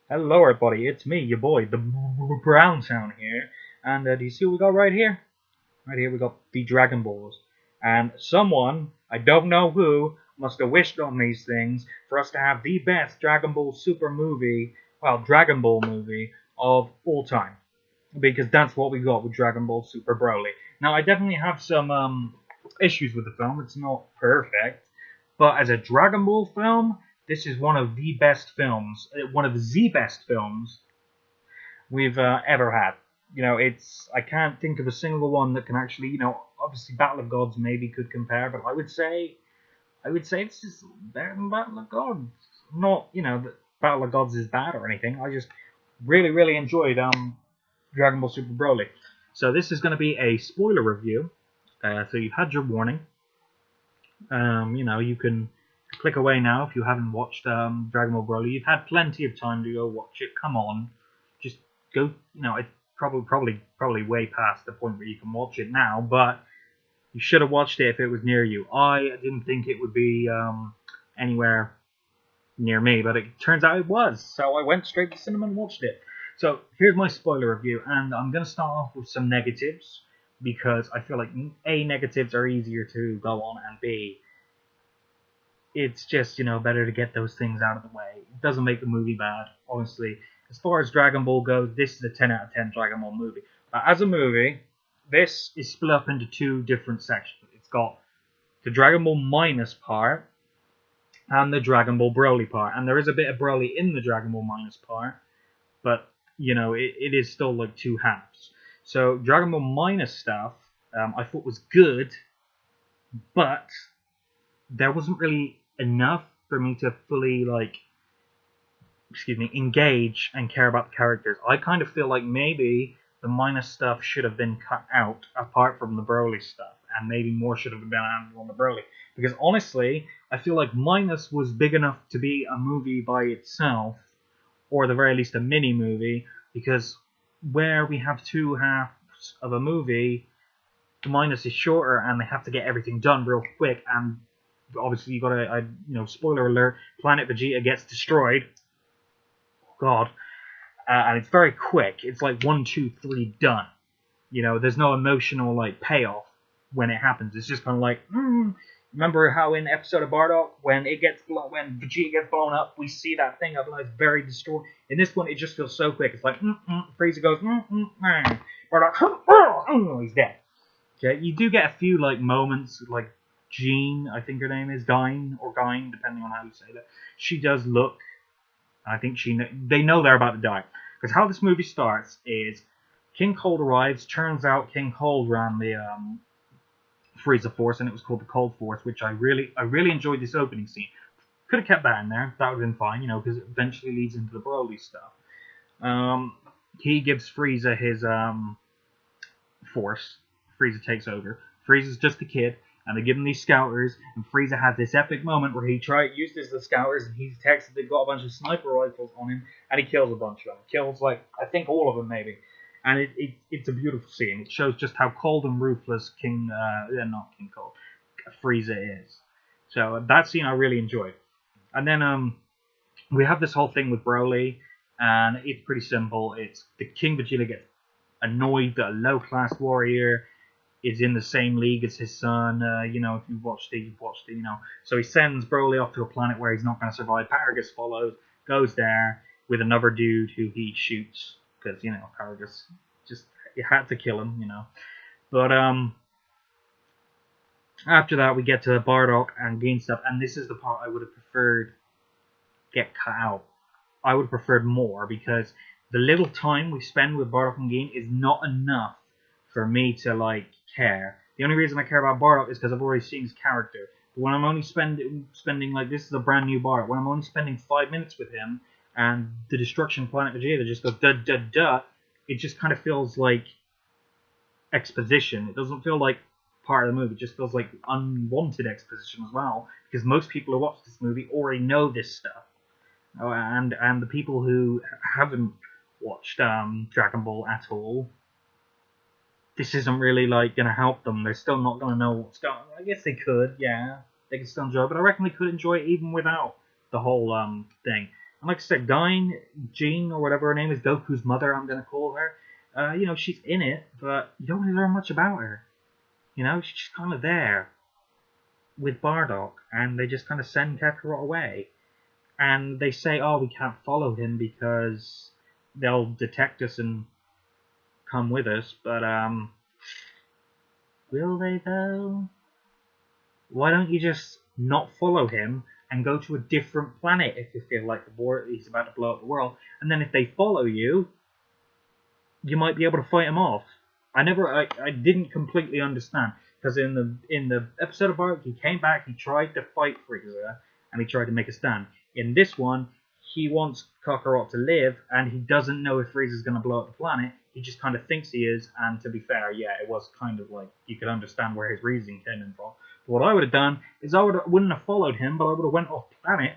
Hello everybody, it's me, your boy, the Brown Town here, and do you see what we got right here? Right here we got the Dragon Balls, and someone, I don't know who, must have wished on these things for us to have the best Dragon Ball Super movie, well, Dragon Ball movie of all time, because that's what we got with Dragon Ball Super Broly. Now I definitely have some issues with the film, it's not perfect, but as a Dragon Ball film, this is one of the best films, one of the best films we've ever had. It's I can't think of a single one that can actually, obviously Battle of Gods maybe could compare, but I would say it's just better than Battle of Gods. Not, that Battle of Gods is bad or anything. I just really, really enjoyed Dragon Ball Super Broly. So this is going to be a spoiler review. So you've had your warning. You can click away now if you haven't watched Dragon Ball Broly. You've had plenty of time to go watch it. Come on, just go. It's probably way past the point where you can watch it now, but you should have watched it if it was near you. I didn't think it would be anywhere near me, but it turns out it was. So I went straight to cinema and watched it. So here's my spoiler review, and I'm gonna start off with some negatives because I feel like A, negatives are easier to go on, and B, it's just, better to get those things out of the way. It doesn't make the movie bad, honestly. As far as Dragon Ball goes, this is a 10 out of 10 Dragon Ball movie. As a movie, this is split up into two different sections. It's got the Dragon Ball Minus part and the Dragon Ball Broly part. And there is a bit of Broly in the Dragon Ball Minus part, but, it is still like two halves. So Dragon Ball Minus stuff, I thought was good, but there wasn't really enough for me to fully engage and care about the characters. I kind of feel like maybe the minus stuff should have been cut out apart from the Broly stuff, and maybe more should have been added on the Broly. Because honestly, I feel like Minus was big enough to be a movie by itself, or at the very least a mini movie, because where we have two halves of a movie, the Minus is shorter and they have to get everything done real quick, and obviously you gotta, spoiler alert, Planet Vegeta gets destroyed. God. And it's very quick. It's like 1, 2, 3, done. There's no emotional payoff when it happens. It's just kind of like, remember how in episode of Bardock when Vegeta gets blown up, we see that thing up and it's very destroyed. In this one, it just feels so quick. It's like, Frieza goes, Bardock, he's dead. Okay, you do get a few moments like Jean, I think her name is Gine or Gine, depending on how you say that. She does look. I think they know they're about to die. Because how this movie starts is King Cold arrives. Turns out King Cold ran the Frieza Force, and it was called the Cold Force, which I really enjoyed this opening scene. Could have kept that in there. That would have been fine, because it eventually leads into the Broly stuff. He gives Frieza his force. Frieza takes over. Frieza's just a kid. And they give him these scouters, and Frieza has this epic moment where he uses the scouters, and he's texted they've got a bunch of sniper rifles on him, and he kills a bunch of them. Kills, I think all of them, maybe. And it's a beautiful scene. It shows just how cold and ruthless not King Cold, Frieza is. So that scene I really enjoyed. And then we have this whole thing with Broly, and it's pretty simple. It's the King Vegeta gets annoyed that a low-class warrior is in the same league as his son. If you've watched it, So he sends Broly off to a planet where he's not going to survive. Paragus follows, goes there with another dude who he shoots because Paragus you had to kill him, But after that, we get to Bardock and Gain stuff, and this is the part I would have preferred get cut out. I would have preferred more because the little time we spend with Bardock and Gain is not enough for me to care. The only reason I care about Bardock is because I've already seen his character. But when I'm only spending this is a brand new Bardock. When I'm only spending 5 minutes with him and the destruction of Planet Vegeta just goes duh duh duh, it just kind of feels like exposition. It doesn't feel like part of the movie. It just feels like unwanted exposition as well. Because most people who watch this movie already know this stuff. And the people who haven't watched Dragon Ball at all, this isn't really going to help them. They're still not going to know what's going on. I guess they could, yeah. They could still enjoy it, but I reckon they could enjoy it even without the whole thing. And like I said, Jean, or whatever her name is, Goku's mother, I'm going to call her, you know, she's in it, but you don't really learn much about her. You know, she's just kind of there with Bardock, and they just kind of send Kakarot away. And they say, oh, we can't follow him because they'll detect us and come with us, but, will they though? Why don't you just not follow him and go to a different planet if you feel like he's about to blow up the world? And then if they follow you, you might be able to fight him off. I didn't completely understand, because in the episode of Bardock, he came back, he tried to fight Frieza, and he tried to make a stand. In this one, he wants Kakarot to live, and he doesn't know if Frieza's going to blow up the planet. He just kind of thinks he is, and to be fair, yeah, it was kind of like, you could understand where his reasoning came in from. But what I would have done is wouldn't have followed him, but I would have went off planet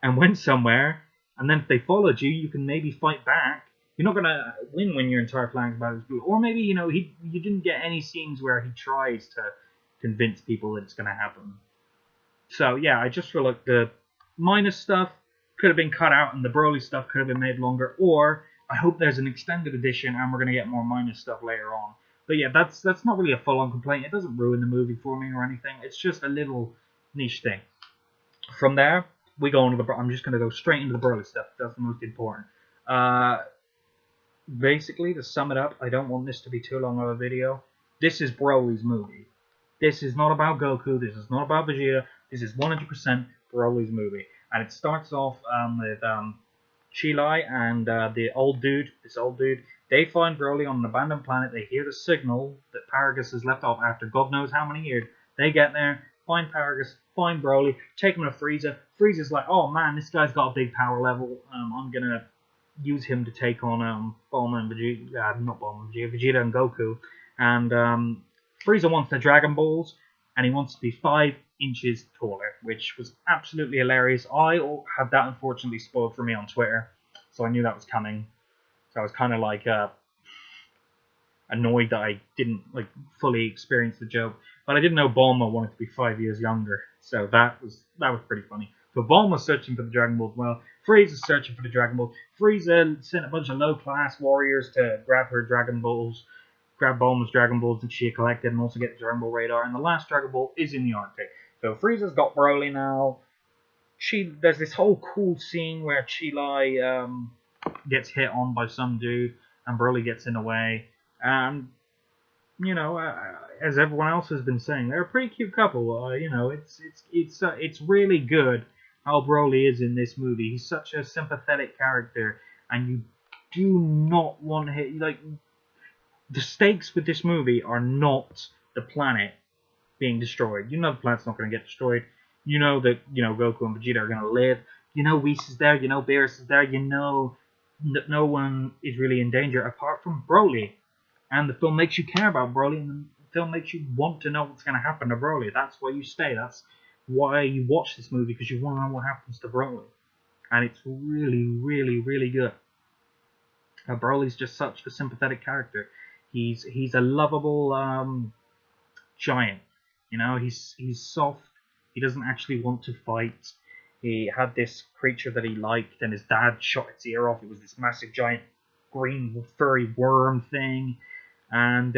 and went somewhere, and then if they followed you, you can maybe fight back. You're not going to win when your entire plan's about his blue. Or maybe, you know, you didn't get any scenes where he tries to convince people that it's going to happen. So, yeah, I just feel like the minus stuff could have been cut out, and the Broly stuff could have been made longer, or I hope there's an extended edition and we're going to get more minus stuff later on. But yeah, that's not really a full-on complaint. It doesn't ruin the movie for me or anything. It's just a little niche thing. From there, we go on to I'm just going to go straight into the Broly stuff. That's the most important. Basically, to sum it up, I don't want this to be too long of a video. This is Broly's movie. This is not about Goku. This is not about Vegeta. This is 100% Broly's movie. And it starts off with Chilai and this old dude. They find Broly on an abandoned planet. They hear the signal that Paragus has left off after God knows how many years. They get there, find Paragus, find Broly, take him to Frieza. Frieza's like, oh man, this guy's got a big power level. I'm going to use him to take on Bulma and Vegeta. Not Bulma and Vegeta, Vegeta and Goku. And Frieza wants the Dragon Balls, and he wants to be 5 inches taller, which was absolutely hilarious. I had that unfortunately spoiled for me on Twitter, so I knew that was coming. So I was kind of like annoyed that I didn't like fully experience the joke. But I didn't know Bulma wanted to be 5 years younger, so that was pretty funny. So Bulma's searching for the Dragon Balls. Well, Frieza's searching for the Dragon Balls. Frieza sent a bunch of low-class warriors to grab her Dragon Balls. Grab Bulma's Dragon Balls that she had collected, and also get the Dragon Ball radar. And the last Dragon Ball is in the Arctic. So Frieza's got Broly now. There's this whole cool scene where Chilai gets hit on by some dude, and Broly gets in the way. And you know, as everyone else has been saying, they're a pretty cute couple. You know, it's really good how Broly is in this movie. He's such a sympathetic character, and you do not want him like. The stakes with this movie are not the planet being destroyed. You know the planet's not going to get destroyed. You know that, you know, Goku and Vegeta are going to live. You know Whis is there. You know Beerus is there. You know that no one is really in danger apart from Broly. And the film makes you care about Broly, and the film makes you want to know what's going to happen to Broly. That's why you stay. That's why you watch this movie, because you want to know what happens to Broly. And it's really, really, really good. Broly's just such a sympathetic character. He's a lovable giant. You know, he's soft. He doesn't actually want to fight. He had this creature that he liked, and his dad shot its ear off. It was this massive, giant, green, furry worm thing. And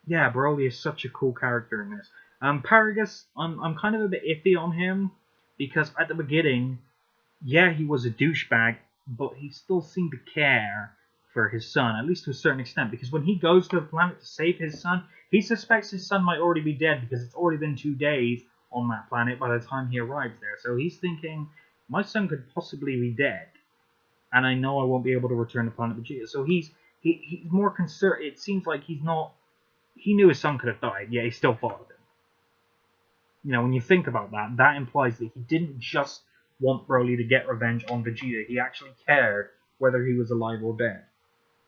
yeah, Broly is such a cool character in this. Paragus, I'm kind of a bit iffy on him, because at the beginning, yeah, he was a douchebag, but he still seemed to care for his son, at least to a certain extent, because when he goes to the planet to save his son, he suspects his son might already be dead, because it's already been 2 days on that planet by the time he arrives there. So he's thinking, my son could possibly be dead, and I know I won't be able to return to planet Vegeta. So he's more concerned. It seems like he knew his son could have died, yet he still followed him. You know, when you think about that, that implies that he didn't just want Broly to get revenge on Vegeta. He actually cared whether he was alive or dead.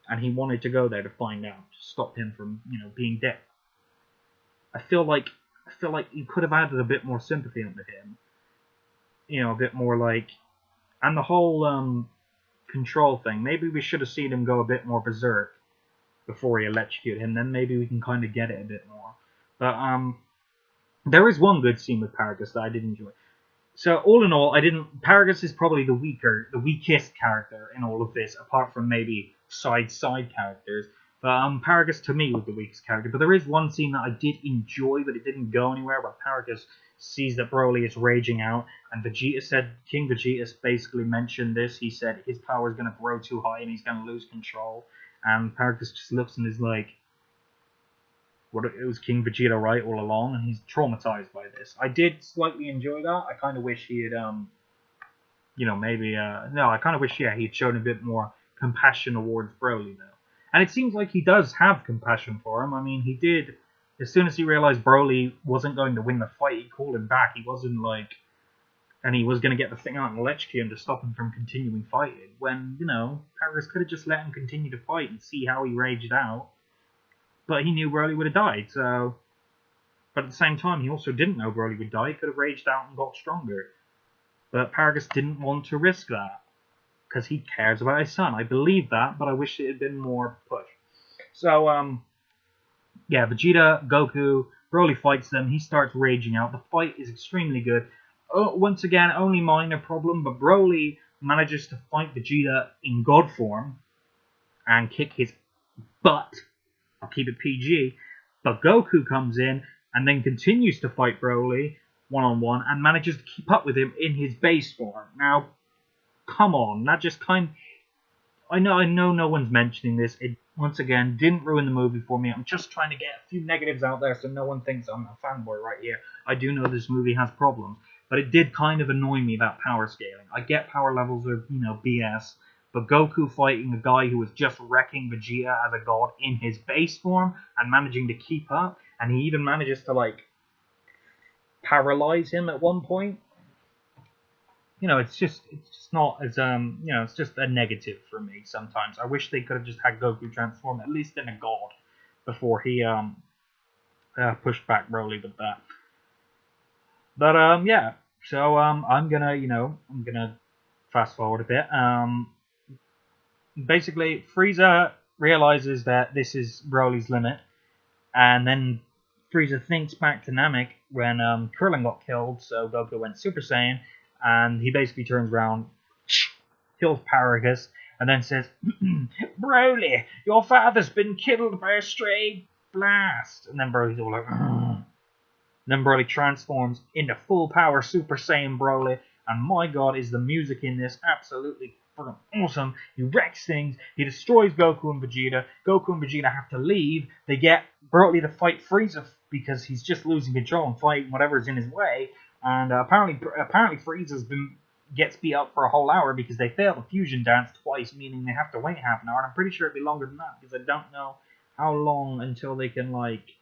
And he wanted to go there to find out, to stop him from, you know, being dead. I feel like you could have added a bit more sympathy into him. You know, a bit more like, and the whole control thing. Maybe we should have seen him go a bit more berserk before he electrocuted him. Then maybe we can kind of get it a bit more. But there is one good scene with Paragus that I did enjoy. So all in all, I didn't. Paragus is probably the weakest character in all of this, apart from maybe side characters. But Paragus to me was the weakest character. But there is one scene that I did enjoy, but it didn't go anywhere. Where Paragus sees that Broly is raging out, and Vegeta said, King Vegeta basically mentioned this. He said his power is going to grow too high and he's going to lose control. And Paragus just looks and is like, what, it was King Vegeta right all along, and he's traumatized by this. I did slightly enjoy that. I kind of wish he had, maybe, no, I kind of wish, yeah, he'd shown a bit more compassion towards Broly, though. And it seems like he does have compassion for him. I mean, he did, as soon as he realized Broly wasn't going to win the fight, he called him back. He wasn't like, and he was going to get the thing out and electrocute him to stop him from continuing fighting. When, Paragus could have just let him continue to fight and see how he raged out. But he knew Broly would have died, so... But at the same time, he also didn't know Broly would die. He could have raged out and got stronger. But Paragus didn't want to risk that, because he cares about his son. I believe that, but I wish it had been more push. So, yeah, Vegeta, Goku, Broly fights them. He starts raging out. The fight is extremely good. Oh, once again, only minor problem, but Broly manages to fight Vegeta in God form and kick his butt. I'll keep it PG. But Goku comes in and then continues to fight Broly one-on-one and manages to keep up with him in his base form. Now, come on, that just I know no one's mentioning this. It, once again, didn't ruin the movie for me. I'm just trying to get a few negatives out there so no one thinks I'm a fanboy right here. I do know this movie has problems, but it did kind of annoy me, that power scaling. I get power levels are, BS, but Goku fighting a guy who was just wrecking Vegeta as a god in his base form and managing to keep up, and he even manages to, like, paralyze him at one point. It's just not as, it's just a negative for me sometimes. I wish they could have just had Goku transform at least in a god before he, pushed back Broly with that. But, yeah. So, I'm gonna fast forward a bit. Basically, Frieza realizes that this is Broly's limit, and then Frieza thinks back to Namek when Krillin got killed, so Goku went Super Saiyan, and he basically turns around, kills Paragus, and then says, Broly, your father's been killed by a stray blast. And then Broly's all like, Ugh. Then Broly transforms into full power Super Saiyan Broly, and my god, is the music in this absolutely freaking awesome. He wrecks things, he destroys Goku and Vegeta. Goku and Vegeta have to leave. They get Broly to fight Frieza because he's just losing control and fighting whatever's in his way. And apparently Frieza's gets beat up for a whole hour because they failed the fusion dance twice, meaning they have to wait half an hour. And I'm pretty sure it'd be longer than that because I don't know how long until they can, like,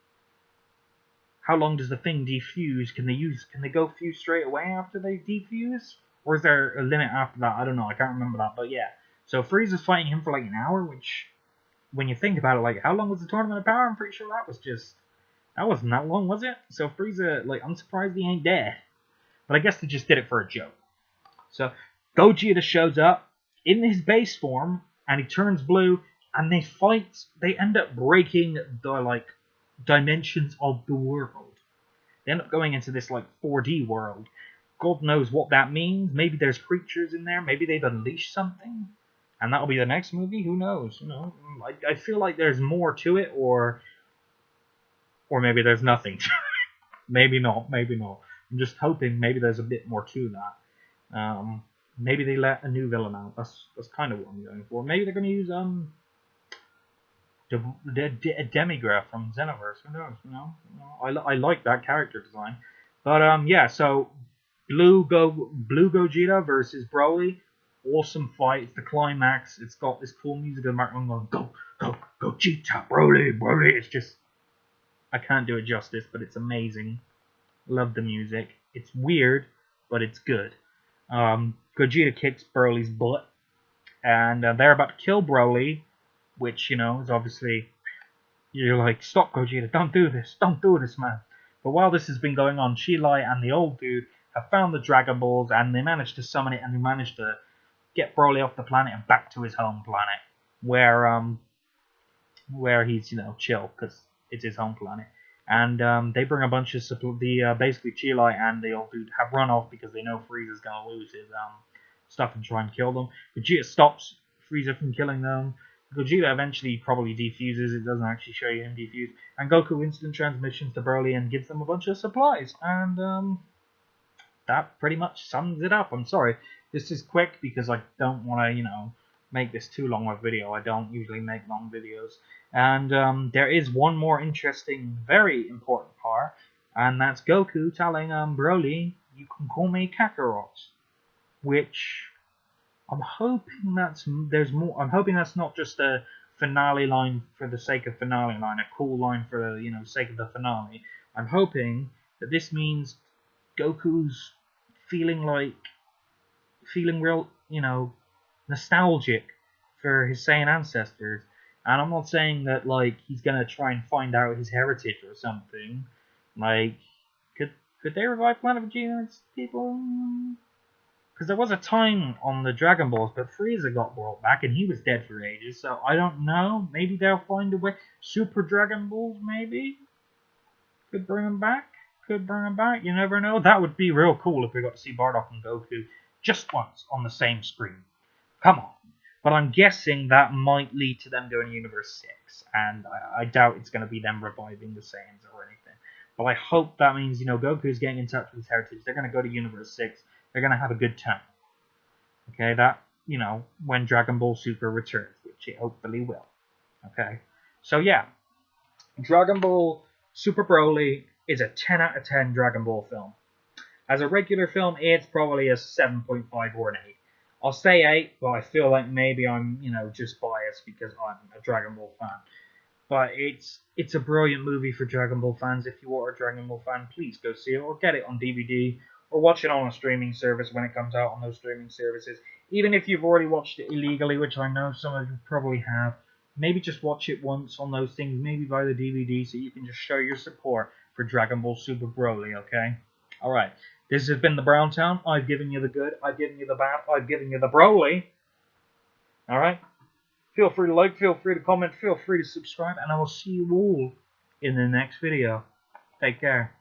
how long does the thing defuse? Can they go fuse straight away after they defuse? Or is there a limit after that? I don't know. I can't remember that. But yeah. So Frieza's fighting him for like an hour, which, when you think about it, like, how long was the Tournament of Power? I'm pretty sure that wasn't that long, was it? So Frieza, like, I'm surprised he ain't dead. But I guess they just did it for a joke. So Gogeta shows up in his base form, and he turns blue, and they fight. They end up breaking the, like, dimensions of the world. They end up going into this, like, 4D world. God knows what that means. Maybe there's creatures in there. Maybe they've unleashed something. And that'll be the next movie. Who knows? I feel like there's more to it, or maybe there's nothing to it. Maybe not. I'm just hoping maybe there's a bit more to that. Maybe they let a new villain out. That's kind of what I'm going for. Maybe they're going to use a Demigraph from Xenoverse. Who knows? I like that character design. But yeah. So Blue Gogeta versus Broly. Awesome fight. It's the climax. It's got this cool music in the background going, go, Gogeta, Broly. It's just, I can't do it justice, but it's amazing. Love the music. It's weird, but it's good. Gogeta kicks Broly's butt, and they're about to kill Broly, which, is obviously, you're like, stop Gogeta, don't do this, man. But while this has been going on, Chilai and the old dude have found the Dragon Balls, and they managed to summon it, and they managed to get Broly off the planet and back to his home planet, where he's, chill, because it's his home planet. and they bring a bunch of basically Cheelai, and they all have run off because they know Frieza's gonna lose his stuff and try and kill them. Vegeta stops Frieza from killing them. Gogeta eventually probably defuses. It doesn't actually show you him defuse. And Goku instant transmissions to Broly and gives them a bunch of supplies. And that pretty much sums it up. I'm sorry, this is quick because I don't want to, make this too long of a video. I don't usually make long videos. And there is one more interesting, very important part, and that's Goku telling Broly, "You can call me Kakarot," which I'm hoping there's more. I'm hoping that's not just a finale line for the sake of finale line, a cool line for the sake of the finale. I'm hoping that this means Goku's feeling real, nostalgic for his Saiyan ancestors. And I'm not saying that he's gonna try and find out his heritage or something. Could they revive Planet Vegeta's people? Because there was a time on the Dragon Balls, but Frieza got brought back and he was dead for ages. So I don't know. Maybe they'll find a way. Super Dragon Balls, maybe could bring him back. You never know. That would be real cool if we got to see Bardock and Goku just once on the same screen. Come on. But I'm guessing that might lead to them going to Universe 6. And I doubt it's going to be them reviving the Saiyans or anything. But I hope that means, Goku's getting in touch with his heritage. They're going to go to Universe 6. They're going to have a good time. Okay, that, when Dragon Ball Super returns, which it hopefully will. Okay, so yeah. Dragon Ball Super Broly is a 10 out of 10 Dragon Ball film. As a regular film, it's probably a 7.5 or an 8. I'll say 8, but I feel like maybe I'm, just biased because I'm a Dragon Ball fan. But it's a brilliant movie for Dragon Ball fans. If you are a Dragon Ball fan, please go see it or get it on DVD or watch it on a streaming service when it comes out on those streaming services. Even if you've already watched it illegally, which I know some of you probably have, maybe just watch it once on those things, maybe buy the DVD so you can just show your support for Dragon Ball Super Broly, okay? Alright, this has been the Brown Town. I've given you the good, I've given you the bad, I've given you the Broly. Alright? Feel free to like, feel free to comment, feel free to subscribe, and I will see you all in the next video. Take care.